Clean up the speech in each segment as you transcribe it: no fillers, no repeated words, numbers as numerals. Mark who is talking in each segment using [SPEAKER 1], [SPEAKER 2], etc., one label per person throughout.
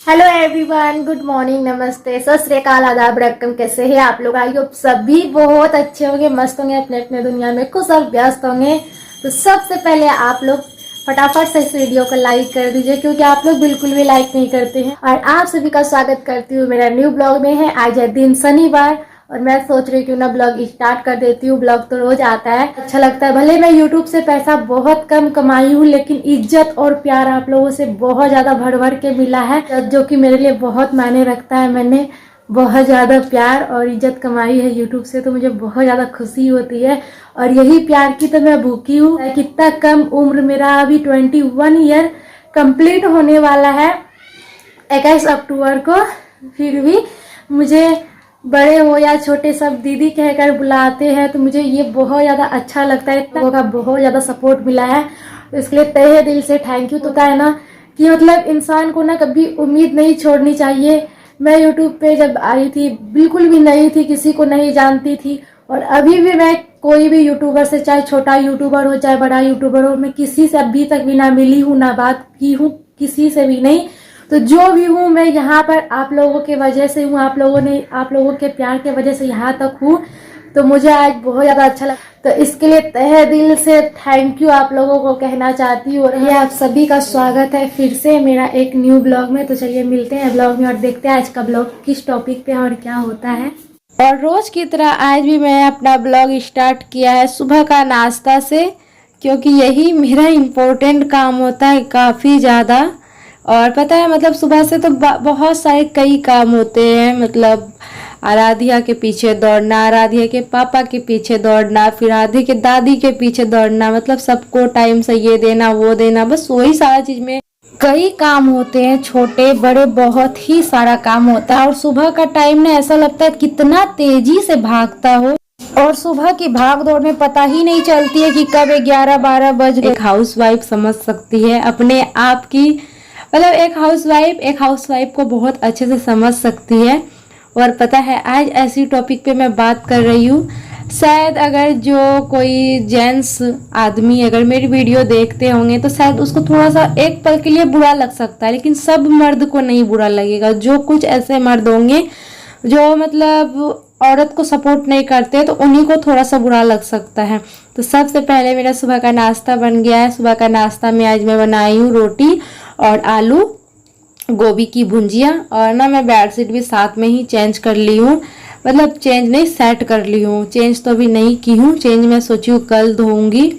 [SPEAKER 1] Hello everyone, good morning, नमस्ते, सत श्री अकाल, आदाब, रकम। कैसे हैं आप लोग? आई होप सभी बहुत अच्छे होंगे, मस्त होंगे, अपने अपने दुनिया में खुश और व्यस्त होंगे। तो सबसे पहले आप लोग फटाफट से इस वीडियो को लाइक कर दीजिए, क्योंकि आप लोग बिल्कुल भी लाइक नहीं करते हैं। और आप सभी का स्वागत करती हूँ मेरा न्यू ब्लॉग में। है आज है दिन शनिवार और मैं सोच रही क्यों ना ब्लॉग स्टार्ट कर देती हूँ। ब्लॉग तो रोज आता है, अच्छा लगता है। भले मैं यूट्यूब से पैसा बहुत कम कमाई हूँ, लेकिन इज्जत और प्यार आप लोगों से बहुत ज्यादा भर भर के मिला है, जो कि मेरे लिए बहुत मायने रखता है। मैंने बहुत ज्यादा प्यार और इज्जत कमाई है यूट्यूब से, तो मुझे बहुत ज्यादा खुशी होती है। और यही प्यार की तो मैं भूखी हूँ। कितना कम उम्र, मेरा अभी 21 ईयर कंप्लीट होने वाला है 21 अक्टूबर को। फिर भी मुझे बड़े हो या छोटे सब दीदी कहकर बुलाते हैं, तो मुझे ये बहुत ज़्यादा अच्छा लगता है। लोगों का बहुत ज़्यादा सपोर्ट मिला है, तो इसलिए तहे दिल से थैंक यू। तो है ना कि मतलब इंसान को ना कभी उम्मीद नहीं छोड़नी चाहिए। मैं यूट्यूब पे जब आई थी बिल्कुल भी नहीं थी, किसी को नहीं जानती थी। और अभी भी मैं कोई भी यूट्यूबर से, चाहे छोटा यूट्यूबर हो चाहे बड़ा यूट्यूबर हो, मैं किसी से अभी तक भी ना मिली हूँ ना बात की हूँ, किसी से भी नहीं। तो जो भी हूँ मैं यहाँ पर आप लोगों के वजह से हूँ, आप लोगों के प्यार के वजह से यहाँ तक हूँ। तो मुझे आज बहुत ज़्यादा अच्छा लगा, तो इसके लिए तहे दिल से थैंक यू आप लोगों को कहना चाहती हूँ। और ये आप सभी का स्वागत है फिर से मेरा एक न्यू ब्लॉग में। तो चलिए मिलते हैं ब्लॉग में और देखते हैं आज का ब्लॉग किस टॉपिक पे और क्या होता है। और रोज की तरह आज भी मैं अपना ब्लॉग स्टार्ट किया है सुबह का नाश्ता से, क्योंकि यही मेरा इम्पोर्टेंट काम होता है काफ़ी ज़्यादा। और पता है मतलब सुबह से तो बहुत सारे कई काम होते हैं। मतलब आराध्या के पीछे दौड़ना, आराध्या के पापा के पीछे दौड़ना, फिर आराध्या के दादी के पीछे दौड़ना, मतलब सबको टाइम से ये देना वो देना, बस वही सारा चीज में कई काम होते हैं, छोटे बड़े बहुत ही सारा काम होता है। और सुबह का टाइम ना ऐसा लगता है कितना तेजी से भागता हो, और सुबह की भाग दौड़ में पता ही नहीं चलती है कि कब 11-12 बज गए। एक हाउस वाइफ समझ सकती है अपने आप की, मतलब एक हाउस वाइफ को बहुत अच्छे से समझ सकती है। और पता है आज ऐसी टॉपिक पे मैं बात कर रही हूँ, शायद अगर जो कोई जेंट्स आदमी अगर मेरी वीडियो देखते होंगे तो शायद उसको थोड़ा सा एक पल के लिए बुरा लग सकता है, लेकिन सब मर्द को नहीं बुरा लगेगा। जो कुछ ऐसे मर्द होंगे जो मतलब औरत को सपोर्ट नहीं करते, तो उन्हीं को थोड़ा सा बुरा लग सकता है। तो सबसे पहले मेरा सुबह का नाश्ता बन गया है। सुबह का नाश्ता में आज मैं बनाई हूँ रोटी और आलू गोभी की भुंजिया। और ना मैं बेडशीट भी साथ में ही चेंज कर ली हूँ, मतलब चेंज नहीं सेट कर ली हूँ, चेंज तो अभी नहीं की हूँ, चेंज मैं सोची हूँ कल धोऊंगी।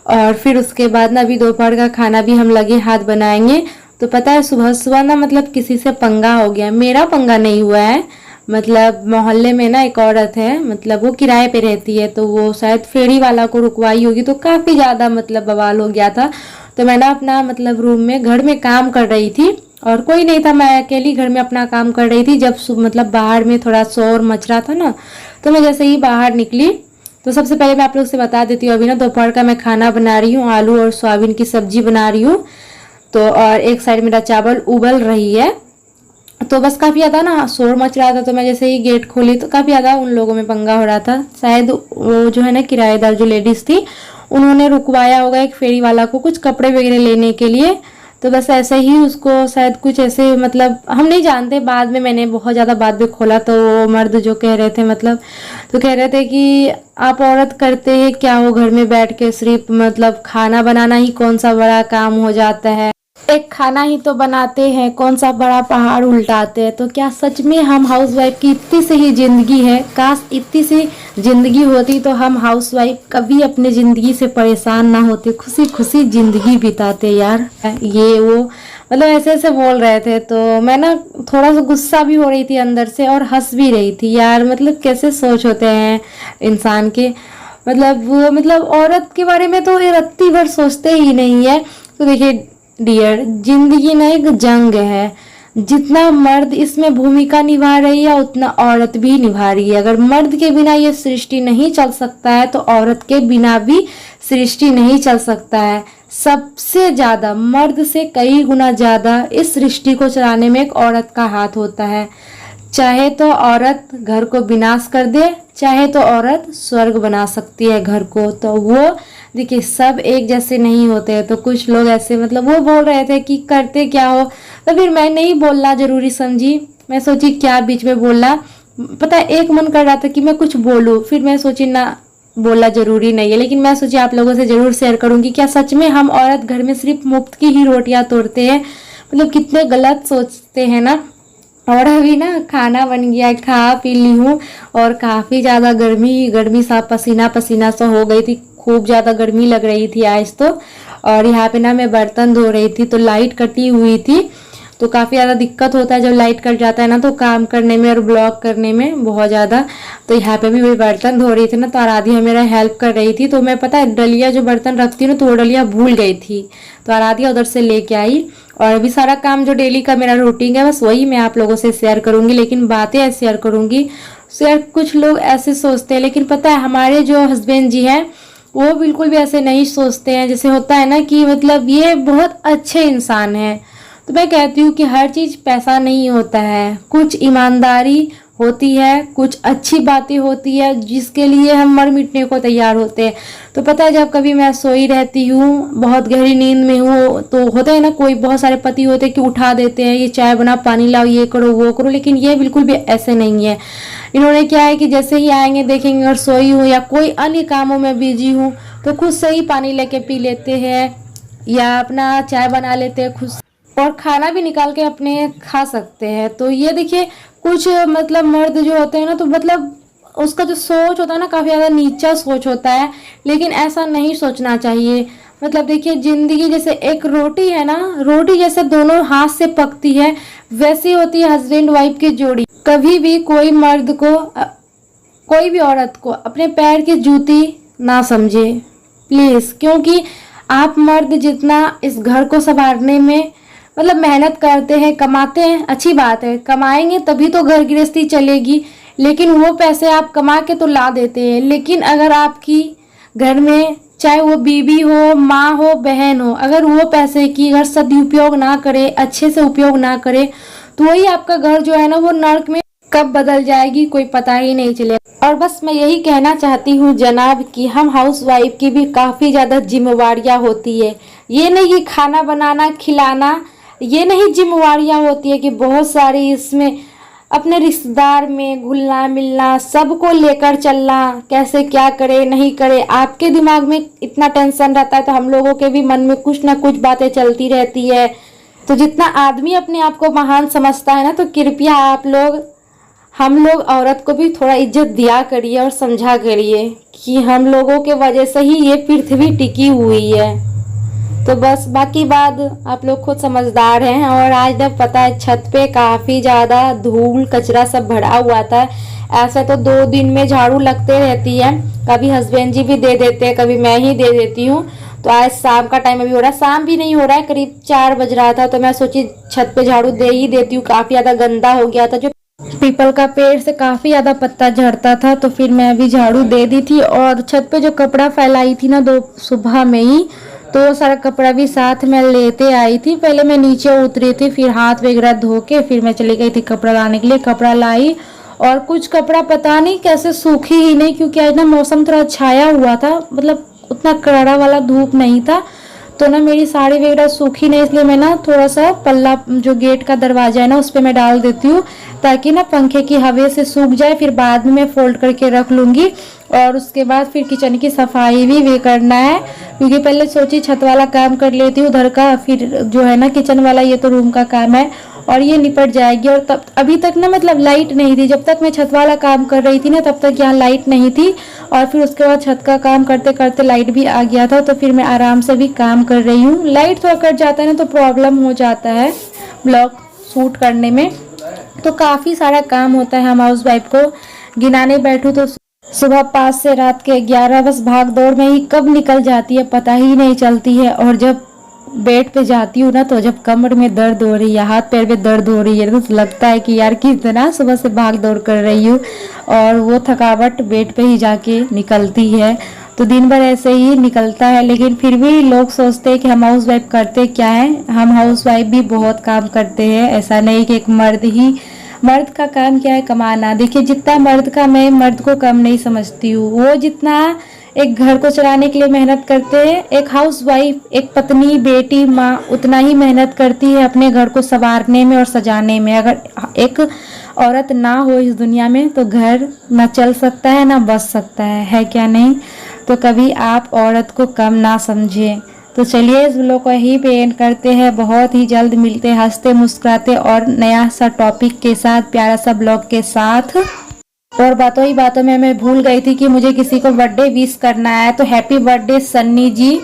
[SPEAKER 1] और फिर उसके बाद ना अभी दोपहर का खाना भी हम लगे हाथ बनाएंगे। तो पता है सुबह सुबह ना मतलब किसी से पंगा हो गया। मेरा पंगा नहीं हुआ है, मतलब मोहल्ले में ना एक औरत है, मतलब वो किराए पे रहती है, तो वो शायद फेरी वाला को रुकवाई होगी, तो काफ़ी ज़्यादा मतलब बवाल हो गया था। तो मैं ना अपना मतलब रूम में घर में काम कर रही थी और कोई नहीं था, मैं अकेली घर में अपना काम कर रही थी। जब मतलब बाहर में थोड़ा शोर मच रहा था ना, तो मैं जैसे ही बाहर निकली, तो सबसे पहले मैं आप लोग से बता देती हूँ अभी ना दोपहर का मैं खाना बना रही हूँ, आलू और सोयाबीन की सब्जी बना रही हूँ। तो और एक साइड मेरा चावल उबल रही है। तो बस काफ़ी ज़्यादा ना शोर मच रहा था, तो मैं जैसे ही गेट खोली तो काफ़ी ज़्यादा उन लोगों में पंगा हो रहा था। शायद वो जो है ना किराएदार जो लेडीज़ थी, उन्होंने रुकवाया होगा एक फेरी वाला को कुछ कपड़े वगैरह लेने के लिए। तो बस ऐसे ही उसको शायद कुछ ऐसे, मतलब हम नहीं जानते, बाद में मैंने बहुत ज़्यादा बाद में खोला तो वो मर्द जो कह रहे थे, मतलब तो कह रहे थे कि आप औरत करते हैं क्या हो घर में बैठ के, सिर्फ मतलब खाना बनाना ही कौन सा बड़ा काम हो जाता है, एक खाना ही तो बनाते हैं, कौन सा बड़ा पहाड़ उल्टाते हैं। तो क्या सच में हम हाउसवाइफ की इतनी सी ही जिंदगी है? काश इतनी सी जिंदगी होती तो हम हाउसवाइफ कभी अपने जिंदगी से परेशान ना होते, खुशी खुशी जिंदगी बिताते यार। ये वो मतलब ऐसे ऐसे बोल रहे थे, तो मैं ना थोड़ा सा गुस्सा भी हो रही थी अंदर से और हंस भी रही थी यार। मतलब कैसे सोच होते हैं इंसान के, मतलब औरत के बारे में तो रत्ती भर सोचते ही नहीं है। तो देखिए डियर, जिंदगी ना एक जंग है, जितना मर्द इसमें भूमिका निभा रही है उतना औरत भी निभा रही है। अगर मर्द के बिना ये सृष्टि नहीं चल सकता है, तो औरत के बिना भी सृष्टि नहीं चल सकता है। सबसे ज्यादा मर्द से कई गुना ज्यादा इस सृष्टि को चलाने में एक औरत का हाथ होता है।
[SPEAKER 2] चाहे तो औरत घर को विनाश कर दे, चाहे तो औरत स्वर्ग बना सकती है घर को। तो वो देखिए सब एक जैसे नहीं होते हैं। तो कुछ लोग ऐसे मतलब वो बोल रहे थे कि करते क्या हो, तो फिर मैं नहीं बोलना जरूरी समझी। मैं सोची क्या बीच में बोलना, पता है एक मन कर रहा था कि मैं कुछ बोलूं, फिर मैं सोची ना बोलना जरूरी नहीं है। लेकिन मैं सोची आप लोगों से जरूर शेयर करूंगी, क्या सच में हम औरत घर में सिर्फ मुफ्त की ही रोटियां तोड़ते हैं? मतलब कितने गलत सोचते हैं ना। और अभी ना खाना बन गया, खा पी ली हूँ और काफ़ी ज़्यादा गर्मी गर्मी सा पसीना पसीना सा हो गई थी, खूब ज़्यादा गर्मी लग रही थी आज तो। और यहाँ पे ना मैं बर्तन धो रही थी तो लाइट कटी हुई थी, तो काफ़ी ज़्यादा दिक्कत होता है जब लाइट कट जाता है ना, तो काम करने में और ब्लॉग करने में बहुत ज़्यादा। तो यहाँ पे भी मैं बर्तन धो रही थी ना, तो आराध्या मेरा हेल्प कर रही थी। तो मैं पता है डलिया जो बर्तन रखती हूँ ना, तो वो डलिया भूल गई थी, तो आराध्या उधर से लेके आई। और अभी सारा काम जो डेली का मेरा रूटीन है बस वही मैं आप लोगों से शेयर करूंगी, लेकिन बातें ऐसे शेयर करूंगी। शेयर कुछ लोग ऐसे सोचते हैं, लेकिन पता है हमारे जो हस्बैंड जी हैं वो बिल्कुल भी ऐसे नहीं सोचते हैं। जैसे होता है ना कि मतलब ये बहुत अच्छे इंसान हैं। तो मैं कहती हूँ कि हर चीज़ पैसा नहीं होता है, कुछ ईमानदारी होती है, कुछ अच्छी बातें होती है जिसके लिए हम मर मिटने को तैयार होते हैं। तो पता है जब कभी मैं सोई रहती हूँ, बहुत गहरी नींद में हूँ, तो होता है ना कोई बहुत सारे पति होते हैं कि उठा देते हैं, ये चाय बना, पानी लाओ, ये करो वो करो, लेकिन ये बिल्कुल भी ऐसे नहीं है। इन्होंने क्या है कि जैसे ही आएंगे देखेंगे और सोई हूँ या कोई अन्य कामों में बिजी हूँ तो खुद से ही पानी लेके पी लेते हैं या अपना चाय बना लेते हैं खुद, और खाना भी निकाल के अपने खा सकते हैं। तो ये देखिए कुछ मतलब मर्द जो होते हैं ना, तो मतलब उसका जो सोच होता है ना काफ़ी ज़्यादा नीचा सोच होता है, लेकिन ऐसा नहीं सोचना चाहिए। मतलब देखिए जिंदगी जैसे एक रोटी है ना, रोटी जैसे दोनों हाथ से पकती है वैसी होती है हस्बैंड वाइफ की जोड़ी। कभी भी कोई मर्द को कोई भी औरत को अपने पैर की जूती ना समझे प्लीज़, क्योंकि आप मर्द जितना इस घर को संवारने में मतलब मेहनत करते हैं, कमाते हैं, अच्छी बात है, कमाएंगे तभी तो घर गृहस्थी चलेगी, लेकिन वो पैसे आप कमा के तो ला देते हैं। लेकिन अगर आपकी घर में चाहे वो बीवी हो, माँ हो, बहन हो, अगर वो पैसे की अगर सदुपयोग ना करे, अच्छे से उपयोग ना करे, तो वही आपका घर जो है ना वो नर्क में कब बदल जाएगी कोई पता ही नहीं चलेगा। और बस मैं यही कहना चाहती हूँ जनाब कि हम हाउस वाइफ की भी काफ़ी ज़्यादा जिम्मेवारियाँ होती है। ये नहीं कि खाना बनाना खिलाना, ये नहीं जिम्मेवारियाँ होती है कि बहुत सारी इसमें अपने रिश्तेदार में घुलना मिलना, सबको लेकर चलना, कैसे क्या करे नहीं करे। आपके दिमाग में इतना टेंशन रहता है तो हम लोगों के भी मन में कुछ ना कुछ बातें चलती रहती है। तो जितना आदमी अपने आप को महान समझता है ना, तो कृपया आप लोग हम लोग औरत को भी थोड़ा इज्जत दिया करिए और समझा करिए कि हम लोगों के वजह से ही ये पृथ्वी टिकी हुई है। तो बस बाकी बात आप लोग खुद समझदार हैं। और आज जब पता है छत पे काफ़ी ज़्यादा धूल कचरा सब भरा हुआ था। ऐसे तो 2 दिन में झाड़ू लगते रहती है, कभी हस्बैंड जी भी दे देते हैं, कभी मैं ही दे देती हूँ। तो आज शाम का टाइम अभी हो रहा है, शाम भी नहीं हो रहा है, करीब 4 बज रहा था, तो मैं सोची छत पे झाड़ू दे ही देती हूँ। काफ़ी ज़्यादा गंदा हो गया था, जो पीपल का पेड़ से काफ़ी ज़्यादा पत्ता झड़ता था, तो फिर मैं अभी झाड़ू दे दी थी। और छत पे जो कपड़ा फैलाई थी ना 2 सुबह में ही, तो वो सारा कपड़ा भी साथ में लेते आई थी। पहले मैं नीचे उतरी थी, फिर हाथ वगैरह धो के फिर मैं चली गई थी कपड़ा लाने के लिए। कपड़ा लाई और कुछ कपड़ा पता नहीं कैसे सूखी ही नहीं, क्योंकि आज ना मौसम थोड़ा छाया हुआ था, मतलब उतना कड़ा वाला धूप नहीं था, तो ना मेरी साड़ी वगैरह सूखी नहीं। इसलिए मैं ना थोड़ा सा पल्ला जो गेट का दरवाजा है ना उस पर मैं डाल देती हूँ, ताकि ना पंखे की हवा से सूख जाए, फिर बाद में मैं फोल्ड करके रख लूँगी। और उसके बाद फिर किचन की सफाई भी करना है, क्योंकि पहले सोची छत वाला काम कर लेती हूँ उधर का, फिर जो है ना किचन वाला ये तो रूम का काम है और ये निपट जाएगी। और तब अभी तक ना मतलब लाइट नहीं थी, जब तक मैं छत वाला काम कर रही थी ना तब तक यहाँ लाइट नहीं थी। और फिर उसके बाद छत का काम करते करते लाइट भी आ गया था, तो फिर मैं आराम से भी काम कर रही हूँ। लाइट थोड़ा कट जाता है ना तो प्रॉब्लम हो जाता है ब्लॉग शूट करने में, तो काफ़ी सारा काम होता है। हम हाउस वाइफ को गिनाने बैठूँ तो सुबह 5 से रात के 11 बस भाग दौड़ में ही कब निकल जाती है पता ही नहीं चलती है। और जब बेड पे जाती हूँ ना, तो जब कमर में दर्द हो रही है, हाथ पैर में दर्द हो रही है, तो लगता है कि यार कितना सुबह से भाग दौड़ कर रही हूँ, और वो थकावट बेड पे ही जाके निकलती है। तो दिन भर ऐसे ही निकलता है। लेकिन फिर भी लोग सोचते हैं कि हम हाउस वाइफ करते क्या है, हम हाउस वाइफ भी बहुत काम करते हैं। ऐसा नहीं कि एक मर्द ही मर्द का काम क्या है? कमाना। देखिए जितना मर्द का, मैं मर्द को कम नहीं समझती हूँ। वो जितना एक घर को चलाने के लिए मेहनत करते हैं, एक हाउसवाइफ, एक पत्नी, बेटी, माँ उतना ही मेहनत करती है अपने घर को संवारने में और सजाने में। अगर एक औरत ना हो इस दुनिया में तो घर ना चल सकता है ना बच सकता है क्या नहीं? तो कभी आप औरत को कम ना समझें। तो चलिए इस व्लॉग को यहीं पे एंड करते हैं। बहुत ही जल्द मिलते हैं हंसते मुस्कुराते और नया सा टॉपिक के साथ, प्यारा सा ब्लॉग के साथ। और बातों ही बातों में मैं भूल गई थी कि मुझे किसी को बर्थडे विश करना है, तो happy birthday Sunny ji,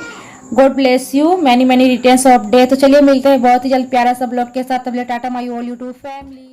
[SPEAKER 2] god bless you, many many returns of day. तो चलिए मिलते हैं बहुत ही जल्द प्यारा सा ब्लॉग के साथ। तब Tata my all YouTube family.